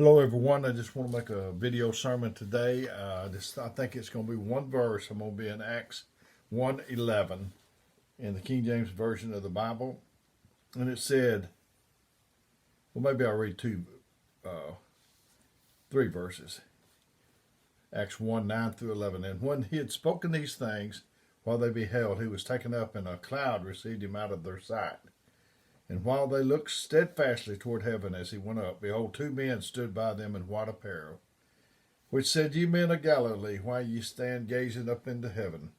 Hello everyone, I just want to make a video sermon today. I think it's going to be one verse. I'm going to be in Acts 1:11 in the King James Version of the Bible. And it said, well maybe I'll read three verses. Acts 1:9 through 11. And when he had spoken these things, while they beheld, he was taken up, and a cloud received him out of their sight. And while they looked steadfastly toward heaven as he went up, behold, two men stood by them in white apparel, which said, Ye men of Galilee, why ye stand gazing up into heaven?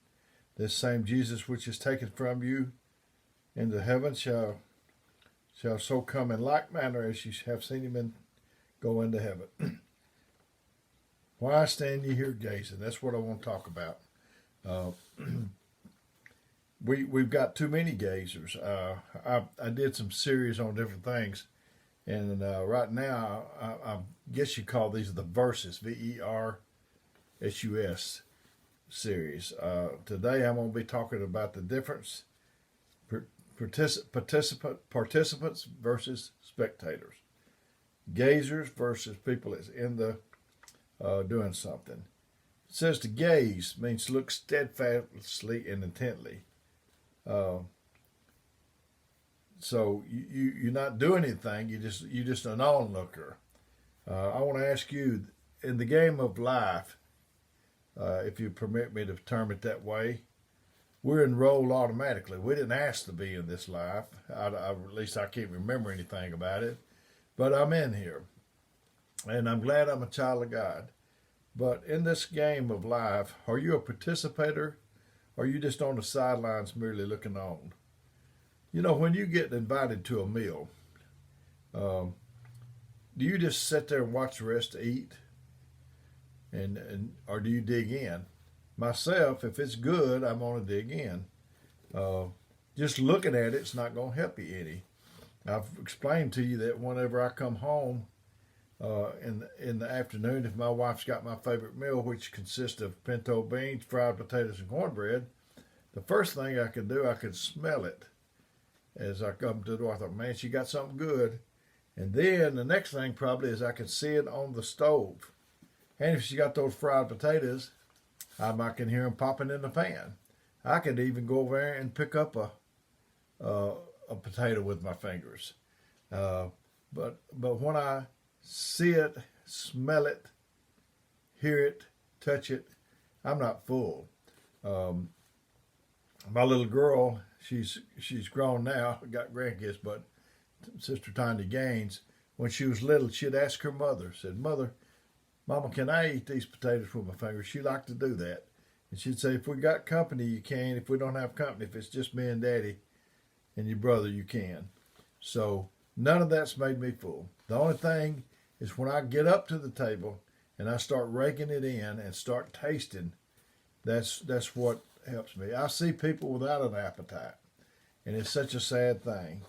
This same Jesus which is taken from you into heaven shall so come in like manner as ye have seen him go into heaven. Why stand ye here gazing? That's what I want to talk about. We've got too many gazers. I did some series on different things, and right now I guess you call these the verses, VERSUS series. Today I'm going to be talking about the difference participants versus spectators, gazers versus people that's in the doing something. It says to gaze means to look steadfastly and intently. So you're not doing anything. You're just an onlooker. I want to ask you, in the game of life, if you permit me to term it that way, we're enrolled automatically. We didn't ask to be in this life. At least I can't remember anything about it, but I'm in here, and I'm glad I'm a child of God. But in this game of life, are you a participator? Or are you just on the sidelines merely looking on? You know, when you get invited to a meal, do you just sit there and watch the rest eat? Or do you dig in? Myself, if it's good, I'm going to dig in. Just looking at it's not going to help you any. I've explained to you that whenever I come home in the afternoon, if my wife's got my favorite meal, which consists of pinto beans, fried potatoes, and cornbread, the first thing I could do, I could smell it as I come to the door. I thought, man, she got something good. And then the next thing probably is I could see it on the stove. And if she got those fried potatoes, I can hear them popping in the pan. I could even go over there and pick up a potato with my fingers. But when I see it, smell it, hear it, touch it, I'm not full. My little girl, she's grown now, got grandkids, but Sister Tanya Gaines, when she was little, she'd ask her mother, said, Mother, Mama, can I eat these potatoes with my fingers? She liked to do that. And she'd say, if we got company, you can. If we don't have company, if it's just me and Daddy and your brother, you can. So none of that's made me full. The only thing is when I get up to the table and I start raking it in and start tasting, that's what helps me. I see people without an appetite, and it's such a sad thing.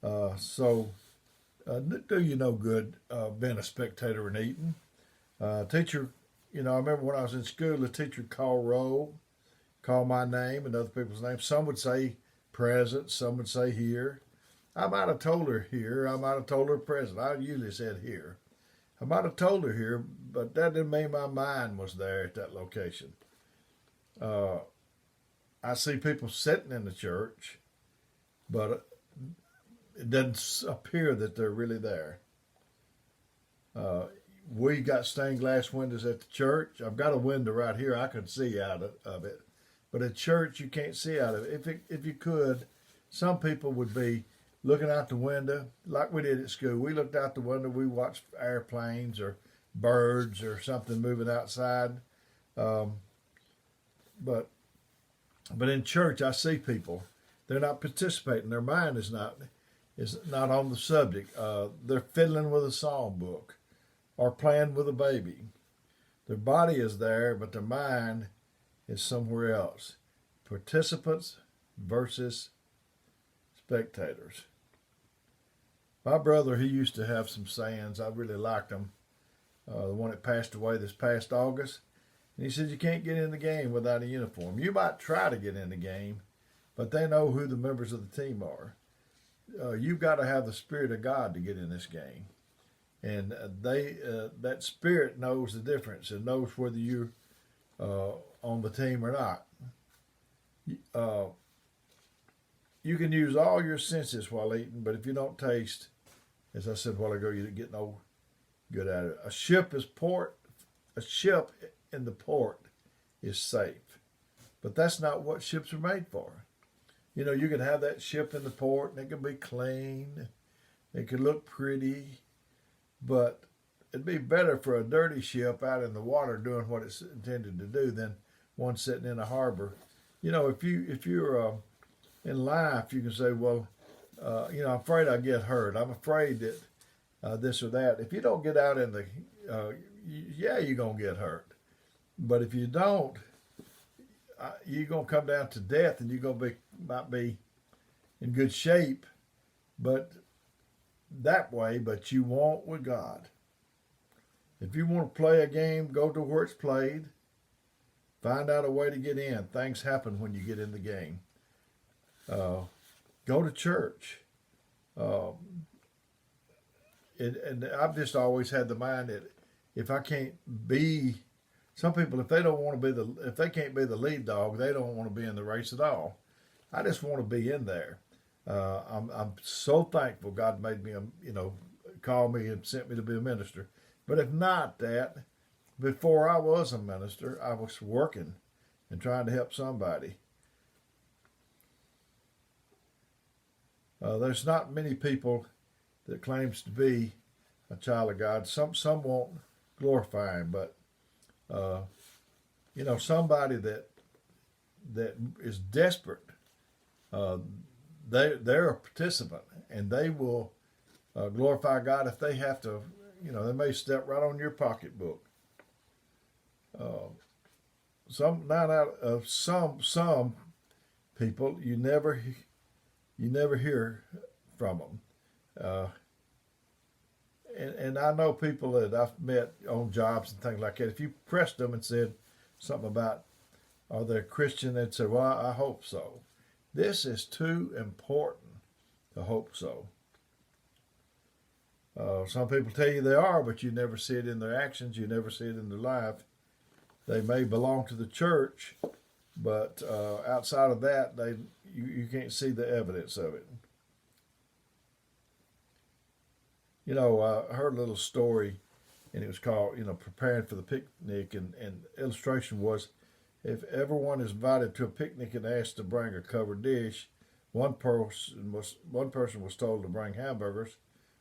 Do you no good being a spectator and eating. Teacher, I remember when I was in school, the teacher called roll, call my name and other people's names. Some would say present, some would say here. I might have told her here. I might have told her present. I usually said here. I might have told her here, but that didn't mean my mind was there at that location. I see people sitting in the church, but it doesn't appear that they're really there. We got stained glass windows at the church. I've got a window right here. I can see out of it. But at church, you can't see out of it. If you could, some people would be looking out the window like we did at school. We looked out the window. We watched airplanes or birds or something moving outside. But in church, I see people. They're not participating. Their mind is not on the subject. They're fiddling with a psalm book or playing with a baby. Their body is there, but their mind is somewhere else. Participants versus spectators. My brother, he used to have some sayings. I really liked them. The one that passed away this past August. And he said, you can't get in the game without a uniform. You might try to get in the game, but they know who the members of the team are. You've got to have the Spirit of God to get in this game. and that spirit knows the difference and knows whether you're on the team or not. Uh, you can use all your senses while eating, but if you don't taste, as I said a while ago, you get no good at it. A ship in the port is safe, but that's not what ships are made for. You know, you can have that ship in the port and it can be clean, it can look pretty, but it'd be better for a dirty ship out in the water doing what it's intended to do than one sitting in a harbor. You know, if you're in life, you can say, well, I'm afraid I get hurt. I'm afraid that this or that. If you don't get out in the, you're gonna get hurt. But if you don't, you're gonna come down to death, and might be in good shape, but that way. But you won't with God. If you want to play a game, go to where it's played. Find out a way to get in. Things happen when you get in the game. Go to church. And I've just always had the mind that if I can't be, some people, if they can't be the lead dog, they don't want to be in the race at all. I just want to be in there. I'm so thankful God made me, called me and sent me to be a minister. But if not that, before I was a minister, I was working and trying to help somebody. There's not many people that claims to be a child of God. Some won't glorify Him, but somebody that is desperate, they're a participant, and they will glorify God if they have to. They may step right on your pocketbook. Some people you never hear from them. And I know people that I've met on jobs and things like that. If you pressed them and said something about, are they a Christian, they'd say, well, I hope so. This is too important to hope so. Some people tell you they are, but you never see it in their actions. You never see it in their life. They may belong to the church, but outside of that, you can't see the evidence of it. I heard a little story, and it was called, preparing for the picnic, and illustration was, if everyone is invited to a picnic and asked to bring a covered dish, one person was told to bring hamburgers,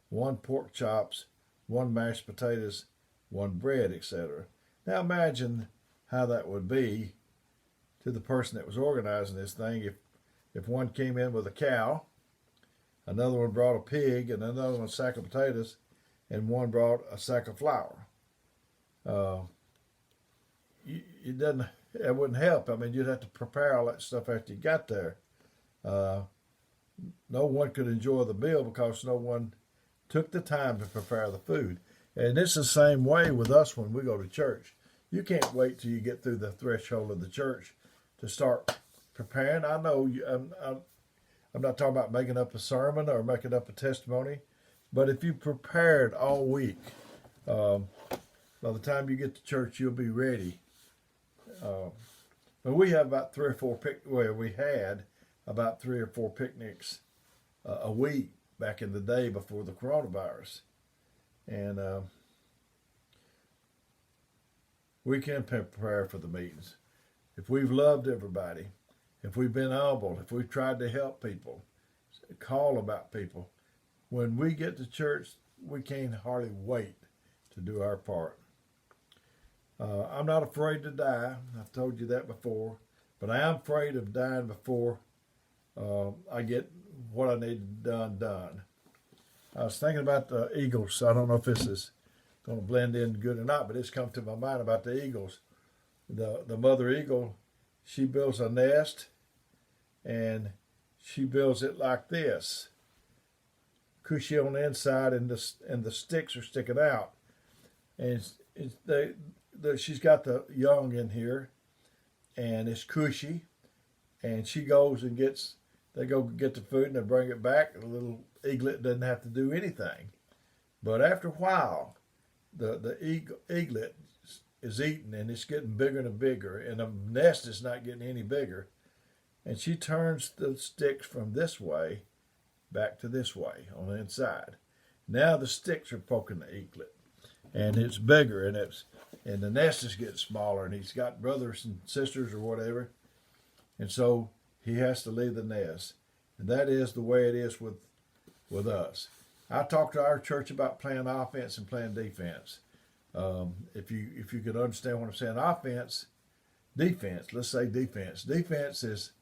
one pork chops, one mashed potatoes, one bread, etc. Now imagine how that would be to the person that was organizing this thing if one came in with a cow, another one brought a pig, and another one a sack of potatoes, and one brought a sack of flour. It wouldn't help. I mean, you'd have to prepare all that stuff after you got there. No one could enjoy the meal because no one took the time to prepare the food. And it's the same way with us when we go to church. You can't wait till you get through the threshold of the church to start preparing. I know I'm not talking about making up a sermon or making up a testimony, but if you prepared all week, by the time you get to church, you'll be ready. But we have about we had about 3 or 4 picnics a week back in the day before the coronavirus. And we can prepare for the meetings. If we've loved everybody, if we've been humble, if we've tried to help people, call about people, when we get to church, we can't hardly wait to do our part. I'm not afraid to die. I've told you that before. But I am afraid of dying before I get what I need done. I was thinking about the eagles. I don't know if this is going to blend in good or not, but it's come to my mind about the eagles. The mother eagle, she builds a nest, and she builds it like this. Cushy on the inside, and the sticks are sticking out. And she's got the young in here, and it's cushy. And she goes and they go get the food, and they bring it back. The little eaglet doesn't have to do anything. But after a while, the eaglet is eating, and it's getting bigger and bigger, and the nest is not getting any bigger. And she turns the sticks from this way back to this way on the inside. Now the sticks are poking the eaglet, and it's bigger, and the nest is getting smaller, and he's got brothers and sisters or whatever, and so he has to leave the nest. And that is the way it is with us. I talked to our church about playing offense and playing defense. If you could understand what I'm saying, offense, defense. Let's say defense. Defense is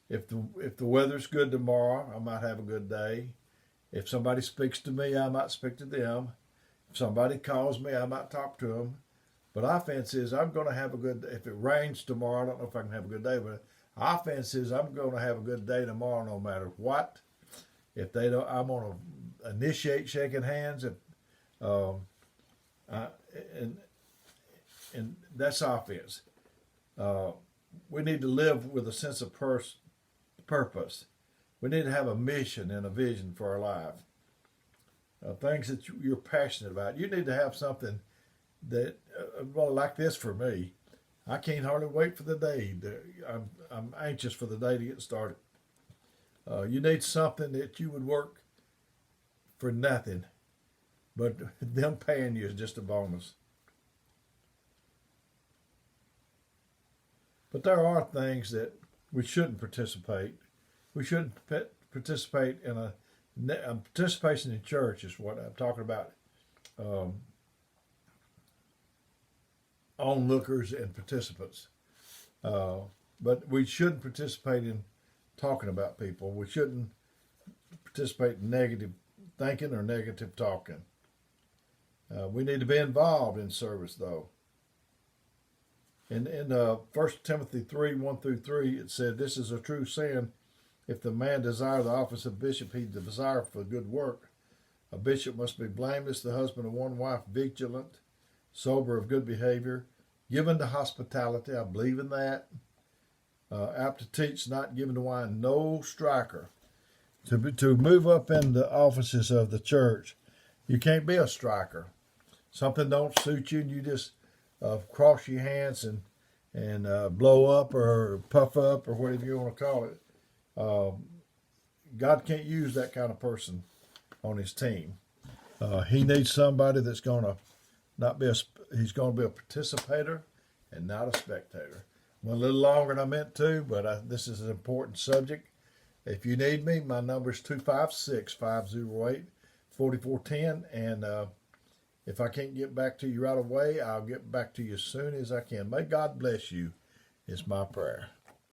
if the weather's good tomorrow, I might have a good day. If somebody speaks to me, I might speak to them. If somebody calls me, I might talk to them. But offense is I'm going to have a good day. If it rains tomorrow, I don't know if I can have a good day. But offense is I'm going to have a good day tomorrow, no matter what. If they don't, I'm going to initiate shaking hands. And that's offense. We need to live with a sense of purpose. We need to have a mission and a vision for our life. Things that you're passionate about. You need to have something that, well, like this for me. I can't hardly wait for the day. I'm anxious for the day to get started. You need something that you would work for nothing, but them paying you is just a bonus. But there are things that we shouldn't participate. We shouldn't participate in participation in church is what I'm talking about. Onlookers and participants. But we shouldn't participate in talking about people. We shouldn't participate in negative thinking or negative talking. We need to be involved in service, though. In 1 Timothy 3:1-3, it said, "This is a true sin. If the man desire the office of bishop, he desire for good work. A bishop must be blameless, the husband of one wife, vigilant, sober, of good behavior, given to hospitality." I believe in that. Apt to teach, not given to wine, no striker. To move up in the offices of the church, you can't be a striker. Something don't suit you, and you just cross your hands and blow up or puff up or whatever you want to call it. God can't use that kind of person on his team. He needs somebody that's going to not be he's going to be a participator and not a spectator. Went a little longer than I meant to, but this is an important subject. If you need me, my number is 256-508-4410. And if I can't get back to you right away, I'll get back to you as soon as I can. May God bless you, is my prayer.